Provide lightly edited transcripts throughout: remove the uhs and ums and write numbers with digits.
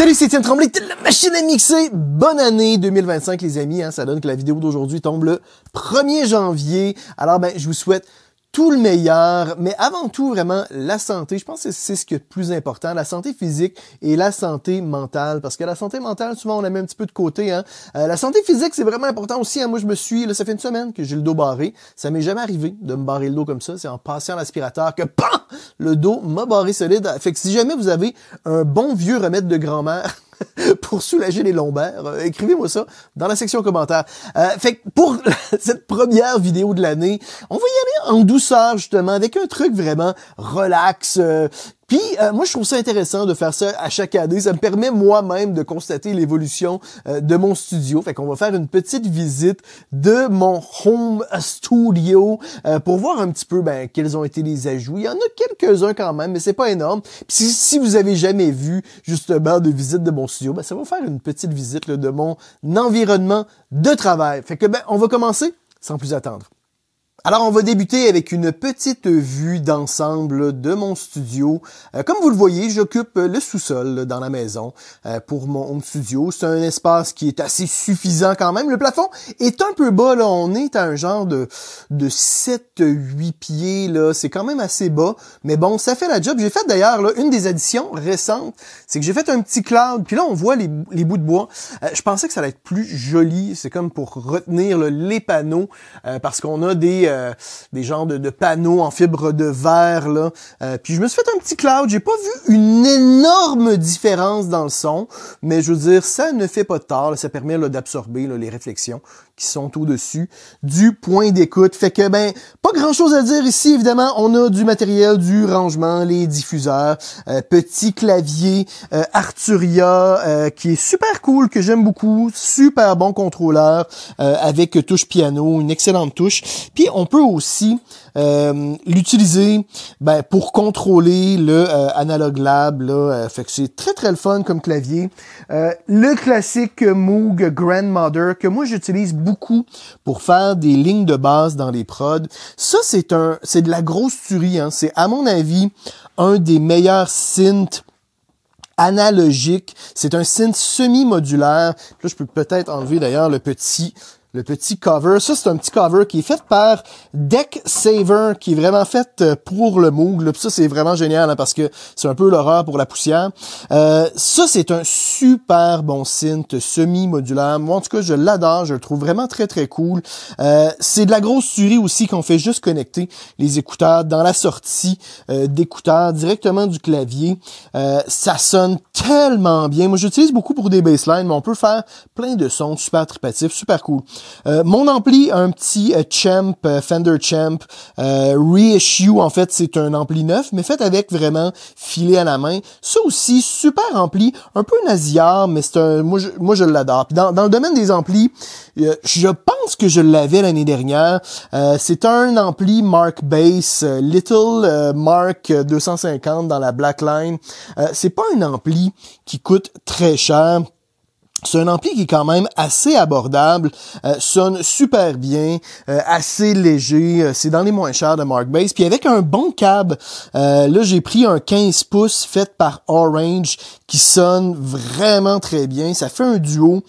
Salut, c'est Étienne Tremblay, la machine à mixer. Bonne année 2025, les amis. Ça donne que la vidéo d'aujourd'hui tombe le 1er janvier. Alors, je vous souhaite tout le meilleur, mais avant tout, vraiment, la santé. Je pense que c'est ce qui est le plus important, la santé physique et la santé mentale, parce que la santé mentale, souvent, on la met un petit peu de côté. La santé physique, c'est vraiment important aussi. Moi, ça fait une semaine que j'ai le dos barré. Ça m'est jamais arrivé de me barrer le dos comme ça. C'est en passant l'aspirateur que, PAM! Le dos m'a barré solide. Fait que si jamais vous avez un bon vieux remède de grand-mère pour soulager les lombaires, écrivez-moi ça dans la section commentaires. Fait que pour cette première vidéo de l'année, on va y aller en douceur, justement, avec un truc vraiment relax. Puis, moi, je trouve ça intéressant de faire ça à chaque année. Ça me permet moi-même de constater l'évolution de mon studio. Fait qu'on va faire une petite visite de mon home studio pour voir un petit peu quels ont été les ajouts. Il y en a quelques-uns quand même, mais c'est pas énorme. Puis si vous avez jamais vu justement de visite de mon studio, ça va faire une petite visite là, de mon environnement de travail. Fait que on va commencer sans plus attendre. Alors, on va débuter avec une petite vue d'ensemble de mon studio. Comme vous le voyez, j'occupe le sous-sol dans la maison pour mon home studio. C'est un espace qui est assez suffisant quand même. Le plafond est un peu bas, là. On est à un genre de 7-8 pieds, là. C'est quand même assez bas. Mais bon, ça fait la job. J'ai fait d'ailleurs une des additions récentes. C'est que j'ai fait un petit cloud. Puis là, on voit les bouts de bois. Je pensais que ça allait être plus joli. C'est comme pour retenir les panneaux. Parce qu'on a des genres de panneaux en fibre de verre là. Puis je me suis fait un petit cloud. J'ai pas vu une énorme différence dans le son, mais je veux dire, ça ne fait pas de tort. Là, ça permet d'absorber les réflexions qui sont au-dessus du point d'écoute. Fait que pas grand-chose à dire ici. Évidemment, on a du matériel, du rangement, les diffuseurs, petit clavier Arturia qui est super cool, que j'aime beaucoup, super bon contrôleur avec touche piano, une excellente touche. Puis on peut aussi l'utiliser pour contrôler le Analog Lab là, fait que c'est très très le fun comme clavier. Le classique Moog Grandmother que moi j'utilise beaucoup pour faire des lignes de basse dans les prods. Ça c'est de la grosse tuerie, c'est à mon avis un des meilleurs synths analogiques. C'est un synth semi-modulaire. Là je peux peut-être enlever d'ailleurs le petit cover. Ça, c'est un petit cover qui est fait par Deck Saver, qui est vraiment fait pour le Moog. Là. Puis ça, c'est vraiment génial parce que c'est un peu l'horreur pour la poussière. Ça, c'est un super bon synth semi-modulaire. Moi, en tout cas, je l'adore. Je le trouve vraiment très, très cool. C'est de la grosse tuerie aussi qu'on fait juste connecter les écouteurs dans la sortie d'écouteurs directement du clavier. Ça sonne tellement bien. Moi, j'utilise beaucoup pour des basslines, mais on peut faire plein de sons super tripatifs, super cool. Mon ampli a un petit Champ, Fender Champ Reissue. En fait, c'est un ampli neuf, mais fait avec vraiment filet à la main. Ça aussi, super ampli, un peu nasillard, mais moi je l'adore. Puis dans le domaine des amplis, je pense que je l'avais l'année dernière. C'est un ampli Mark Bass, Little Mark 250 dans la Blackline. C'est pas un ampli qui coûte très cher. C'est un ampli qui est quand même assez abordable, sonne super bien, assez léger, c'est dans les moins chers de Mark Bass. Puis avec un bon câble, là j'ai pris un 15 pouces fait par Orange qui sonne vraiment très bien. Ça fait un duo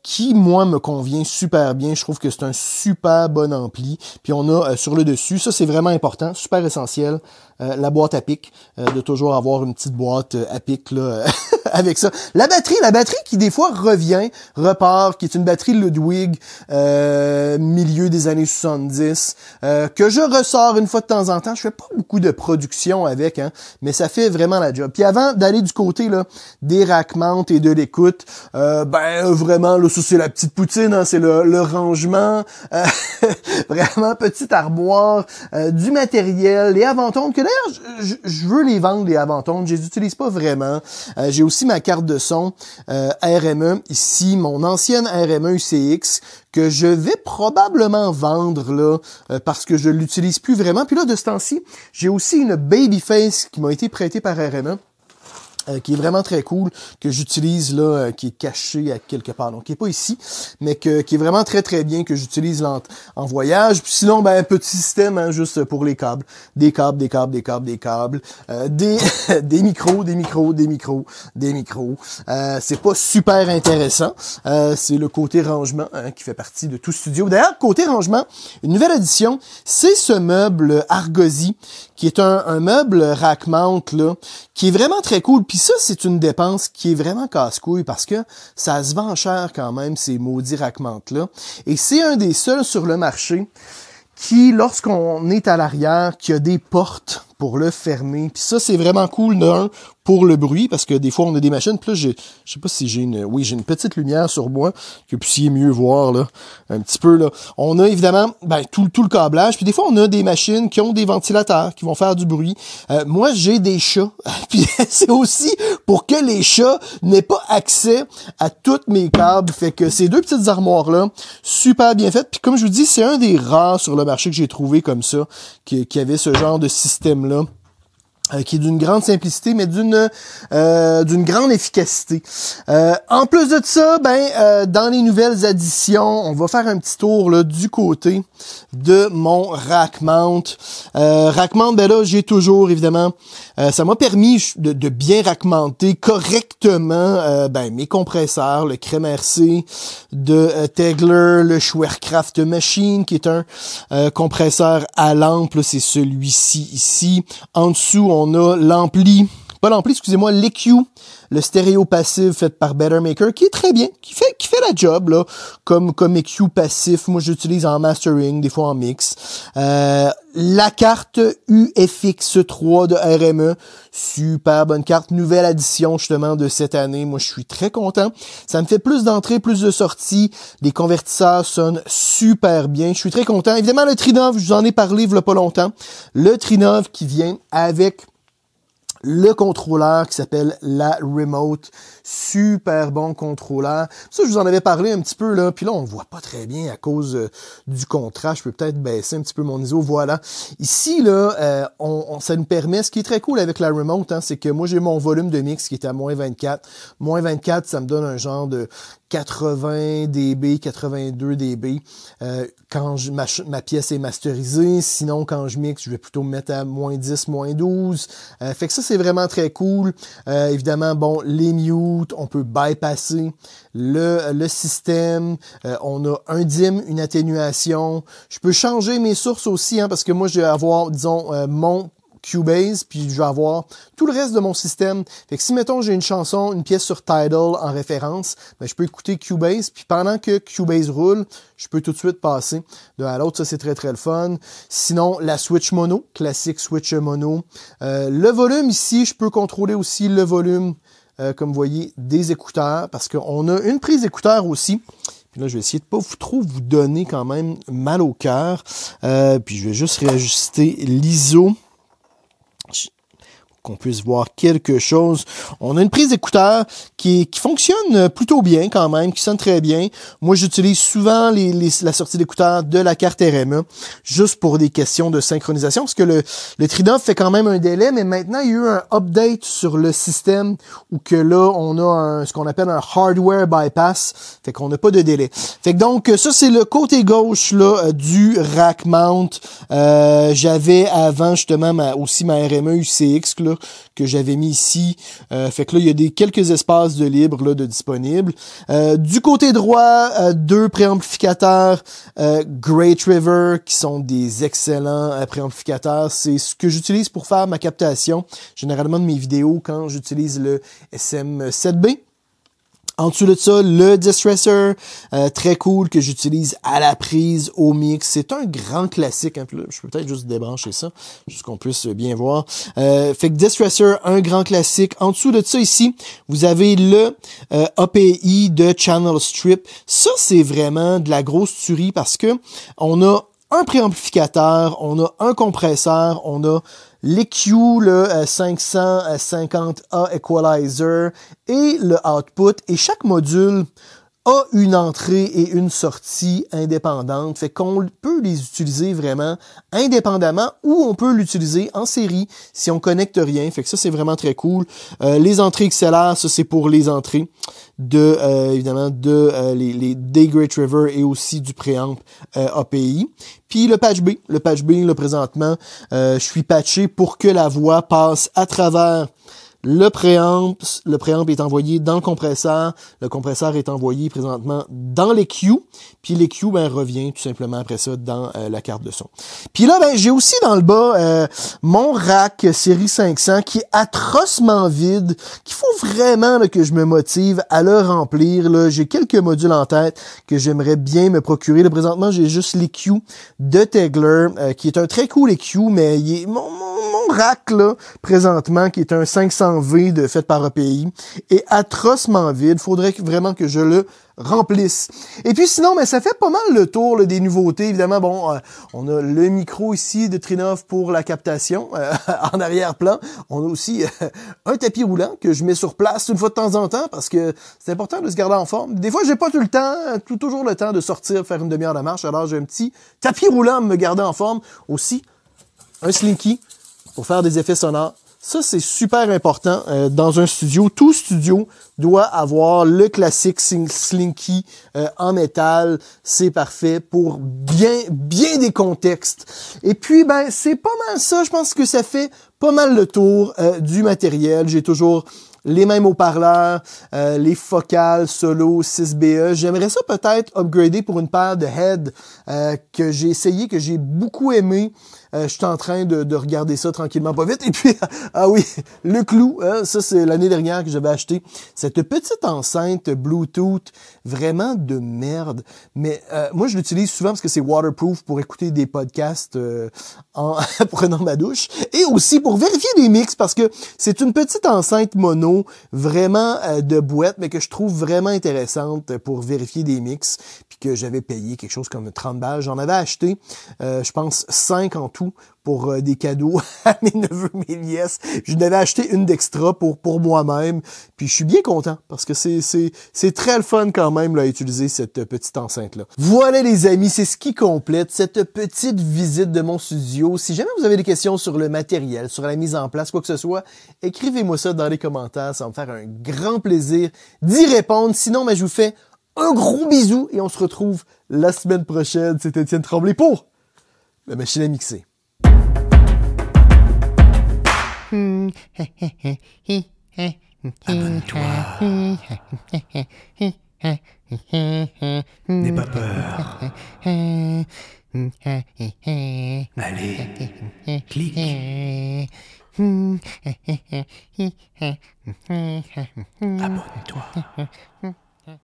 qui, moi, me convient super bien. Je trouve que c'est un super bon ampli. Puis on a sur le dessus, ça c'est vraiment important, super essentiel, la boîte à pic, de toujours avoir une petite boîte à pic là, avec ça. La batterie qui des fois repart, qui est une batterie Ludwig milieu des années 70, que je ressors une fois de temps en temps. Je fais pas beaucoup de production avec, mais ça fait vraiment la job. Puis avant d'aller du côté là, des rack mounts et de l'écoute, vraiment là, ça c'est la petite poutine, c'est le rangement, vraiment petite armoire, du matériel, les Avantones, que d'ailleurs je veux les vendre les Avantones, je les utilise pas vraiment. J'ai aussi ma carte de son RME, ici mon ancienne RME UCX que je vais probablement vendre là parce que je l'utilise plus vraiment. Puis là de ce temps-ci, j'ai aussi une Babyface qui m'a été prêtée par RME. qui est vraiment très cool, que j'utilise là, qui est caché à quelque part, donc qui est pas ici, mais qui est vraiment très très bien, que j'utilise en voyage. Puis sinon, ben un petit système, hein, juste pour les câbles, des des micros. C'est pas super intéressant, c'est le côté rangement, hein, qui fait partie de tout studio. D'ailleurs, côté rangement, une nouvelle addition, c'est ce meuble Argosy, qui est un meuble rack mount là, qui est vraiment très cool. Puis ça, c'est une dépense qui est vraiment casse-couille parce que ça se vend cher quand même, ces maudits rack mount là. Et c'est un des seuls sur le marché qui, lorsqu'on est à l'arrière, qui a des portes pour le fermer. Puis ça, c'est vraiment cool, d'un, pour le bruit, parce que des fois, on a des machines. Puis là, je sais pas si j'ai une petite lumière sur moi, que vous puissiez mieux voir, là, un petit peu, là. On a évidemment, tout le câblage. Puis des fois, on a des machines qui ont des ventilateurs, qui vont faire du bruit. Moi, j'ai des chats. Puis c'est aussi pour que les chats n'aient pas accès à toutes mes câbles. Fait que ces deux petites armoires-là, super bien faites. Puis comme je vous dis, c'est un des rares sur le marché que j'ai trouvé comme ça, qui avait ce genre de système-là. Qui est d'une grande simplicité, mais d'une grande efficacité. En plus de ça, dans les nouvelles additions, on va faire un petit tour là, du côté de mon rack mount. Rack mount, là, j'ai toujours, évidemment, ça m'a permis de bien rackmonter correctement mes compresseurs, le Crème RC de Tegeler, le Schwerkraft Machine, qui est un compresseur à lampe, c'est celui-ci ici. En dessous, on a l'EQ, le stéréo passif fait par Bettermaker, qui est très bien, qui fait la job, là, comme EQ passif. Moi, j'utilise en mastering, des fois en mix. La carte UFX3 de RME, super bonne carte, nouvelle addition, justement, de cette année. Moi, je suis très content. Ça me fait plus d'entrées, plus de sorties. Les convertisseurs sonnent super bien. Je suis très content. Évidemment, le Trinov, je vous en ai parlé il y a pas longtemps. Le Trinov qui vient avec le contrôleur qui s'appelle la Remote. Super bon contrôleur. Ça, je vous en avais parlé un petit peu, là. Puis là, on ne voit pas très bien à cause du contraste. Je peux peut-être baisser un petit peu mon ISO. Voilà. Ici, là, ça nous permet, ce qui est très cool avec la Remote, hein, c'est que moi, j'ai mon volume de mix qui est à moins 24. Moins 24, ça me donne un genre de 80 dB, 82 dB quand ma pièce est masterisée. Sinon, quand je mixe, je vais plutôt me mettre à moins 10, moins 12. Fait que ça, c'est vraiment très cool. Évidemment, bon, les mutes, on peut bypasser le système. On a un dim, une atténuation. Je peux changer mes sources aussi, hein, parce que moi, je vais avoir, disons, mon Cubase, puis je vais avoir tout le reste de mon système. Fait que si, mettons, j'ai une chanson, une pièce sur Tidal en référence, je peux écouter Cubase, puis pendant que Cubase roule, je peux tout de suite passer d'un à l'autre. Ça, c'est très, très le fun. Sinon, la switch mono, classique switch mono. Le volume ici, je peux contrôler aussi le volume, comme vous voyez, des écouteurs, parce qu'on a une prise écouteur aussi. Puis là, je vais essayer de pas trop vous donner quand même mal au cœur. Puis je vais juste réajuster l'ISO, qu'on puisse voir quelque chose. On a une prise d'écouteur qui fonctionne plutôt bien quand même, qui sonne très bien. Moi, j'utilise souvent la sortie d'écouteur de la carte RME, juste pour des questions de synchronisation, parce que le Trinov fait quand même un délai, mais maintenant, il y a eu un update sur le système, où que là, on a ce qu'on appelle un hardware bypass, fait qu'on n'a pas de délai. Fait que donc, ça, c'est le côté gauche là du rack mount. J'avais avant, justement, aussi ma RME UCX, là, que j'avais mis ici. Fait que là, il y a quelques espaces de libre là, de disponibles. Du côté droit, deux préamplificateurs Great River, qui sont des excellents préamplificateurs. C'est ce que j'utilise pour faire ma captation, généralement de mes vidéos, quand j'utilise le SM7B. En dessous de ça, le Distresser, très cool, que j'utilise à la prise, au mix. C'est un grand classique. Hein. Là, je peux peut-être juste débrancher ça, juste qu'on puisse bien voir. Fait que Distresser, un grand classique. En dessous de ça ici, vous avez le API de Channel Strip. Ça, c'est vraiment de la grosse tuerie parce que on a un préamplificateur, on a un compresseur, on a l'EQ, le 550A Equalizer et le output. Et chaque module a une entrée et une sortie indépendantes, fait qu'on peut les utiliser vraiment indépendamment ou on peut l'utiliser en série si on connecte rien, fait que ça c'est vraiment très cool. Les entrées XLR, ça c'est pour les entrées de évidemment de les des Great River et aussi du préamp API. Puis le patch B, là présentement, je suis patché pour que la voix passe à travers le préamp est envoyé dans le compresseur est envoyé présentement dans l'EQ, puis l'EQ revient tout simplement après ça dans la carte de son. Puis là j'ai aussi dans le bas mon rack série 500 qui est atrocement vide, qu'il faut vraiment là, que je me motive à le remplir là. J'ai quelques modules en tête que j'aimerais bien me procurer. Là, présentement, j'ai juste l'EQ de Tegeler qui est un très cool EQ, mais il est mon rack là présentement qui est un 500V fait par API est atrocement vide. Faudrait vraiment que je le remplisse. Et puis sinon, ça fait pas mal le tour là, des nouveautés. Évidemment, bon, on a le micro ici de Trinnov pour la captation en arrière-plan. On a aussi un tapis roulant que je mets sur place une fois de temps en temps parce que c'est important de se garder en forme. Des fois, j'ai pas toujours le temps de sortir faire une demi-heure de marche. Alors, j'ai un petit tapis roulant à me garder en forme. Aussi, un slinky pour faire des effets sonores. Ça, c'est super important dans un studio. Tout studio doit avoir le classique slinky en métal. C'est parfait pour bien des contextes. Et puis, c'est pas mal ça. Je pense que ça fait pas mal le tour du matériel. J'ai toujours les mêmes haut-parleurs, les focales solo 6BE. J'aimerais ça peut-être upgrader pour une paire de heads que j'ai essayé, que j'ai beaucoup aimé. Je suis en train de regarder ça tranquillement, pas vite. Et puis, ah oui, le clou, hein, ça c'est l'année dernière que j'avais acheté. Cette petite enceinte Bluetooth, vraiment de merde. Mais moi, je l'utilise souvent parce que c'est waterproof pour écouter des podcasts en prenant ma douche. Et aussi pour vérifier des mix parce que c'est une petite enceinte mono, vraiment de boîte, mais que je trouve vraiment intéressante pour vérifier des mix. Puis que j'avais payé quelque chose comme 30 balles. J'en avais acheté, je pense, 5 en tout pour des cadeaux à mes neveux, mes nièces. Je n'avais acheté une d'extra pour moi-même. Puis je suis bien content parce que c'est très le fun quand même là, à utiliser cette petite enceinte-là. Voilà les amis, c'est ce qui complète cette petite visite de mon studio. Si jamais vous avez des questions sur le matériel, sur la mise en place, quoi que ce soit, écrivez-moi ça dans les commentaires. Ça va me faire un grand plaisir d'y répondre. Sinon, je vous fais un gros bisou et on se retrouve la semaine prochaine. C'est Étienne Tremblay pour la machine à mixer. Abonne-toi. N'aie pas peur. Allez, clique. Abonne-toi.